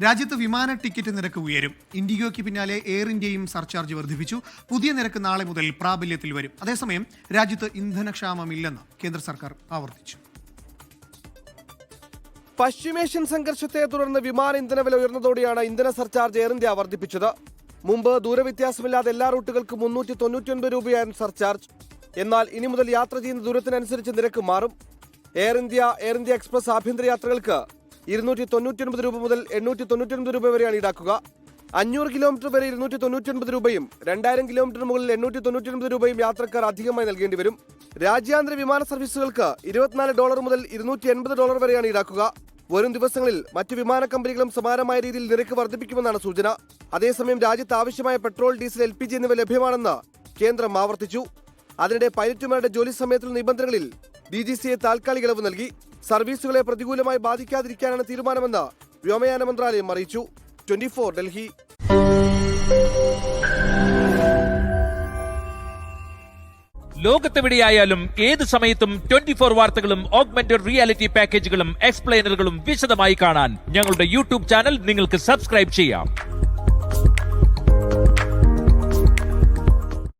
രാജ്യത്ത് വിമാന ടിക്കറ്റ് നിരക്ക് ഉയരും. ഇൻഡിഗോയ്ക്ക് പിന്നാലെ എയർ ഇന്ത്യയും സർചാർജ് വർദ്ധിപ്പിച്ചു. പുതിയ നിരക്ക് നാളെ മുതൽ പ്രാബല്യത്തിൽ വരും. അതേസമയം രാജ്യത്ത് ഇന്ധനക്ഷാമമില്ലെന്ന് കേന്ദ്ര സർക്കാർ ആവർത്തിച്ചു. പശ്ചിമേഷ്യൻ സംഘർഷത്തെ തുടർന്ന് വിമാന ഇന്ധന വില ഉയർന്നതോടെയാണ് ഇന്ധന സർചാർജ് എയർ ഇന്ത്യ വർദ്ധിപ്പിച്ചത്. മുമ്പ് ദൂരവ്യത്യാസമില്ലാതെ എല്ലാ റൂട്ടുകൾക്കും 399 രൂപയായിരുന്നു സർചാർജ്. എന്നാൽ ഇനി മുതൽ യാത്ര ചെയ്യുന്ന ദൂരത്തിനനുസരിച്ച് നിരക്ക് മാറും. എയർ ഇന്ത്യ എക്സ്പ്രസ് ആഭ്യന്തര യാത്രകൾക്ക് 299 രൂപ മുതൽ 899 രൂപ വരെയാണ് ഈടാക്കുക. 500 കിലോമീറ്റർ വരെ 299 രൂപയും 2000 കിലോമീറ്റർ മുകളിൽ 899 രൂപയും യാത്രക്കാർ അധികമായി നൽകേണ്ടി വരും. രാജ്യാന്തര വിമാന സർവീസുകൾക്ക് $24 മുതൽ $280 വരെയാണ് ഈടാക്കുക. വരും ദിവസങ്ങളിൽ മറ്റ് വിമാന കമ്പനികളും സമാനമായ രീതിയിൽ നിരക്ക് വർദ്ധിപ്പിക്കുമെന്നാണ് സൂചന. അതേസമയം രാജ്യത്ത് ആവശ്യമായ പെട്രോൾ, ഡീസൽ, LPG എന്നിവ ലഭ്യമാണെന്ന് കേന്ദ്രം ആവർത്തിച്ചു. അതിനിടെ പൈലറ്റുമാരുടെ ജോലി സമയത്തുള്ള നിബന്ധനകളിൽ DGCA താൽക്കാലിക ഇളവ് നൽകി. സർവീസുകളെ പ്രതികൂലമായി ബാധിക്കാതിരിക്കാനാണ് തീരുമാനമെന്ന് വ്യോമയാന മന്ത്രാലയം അറിയിച്ചു. 24 ഡൽഹി. ലോകത്തെവിടെയായാലും ഏത് സമയത്തും 24 വാർത്തകളും ഓഗ്മെന്റഡ് റിയാലിറ്റി പാക്കേജുകളും എക്സ്പ്ലെയിനറുകളും വിശദമായി കാണാൻ ഞങ്ങളുടെ യൂട്യൂബ് ചാനൽ നിങ്ങൾക്ക് സബ്സ്ക്രൈബ് ചെയ്യാം.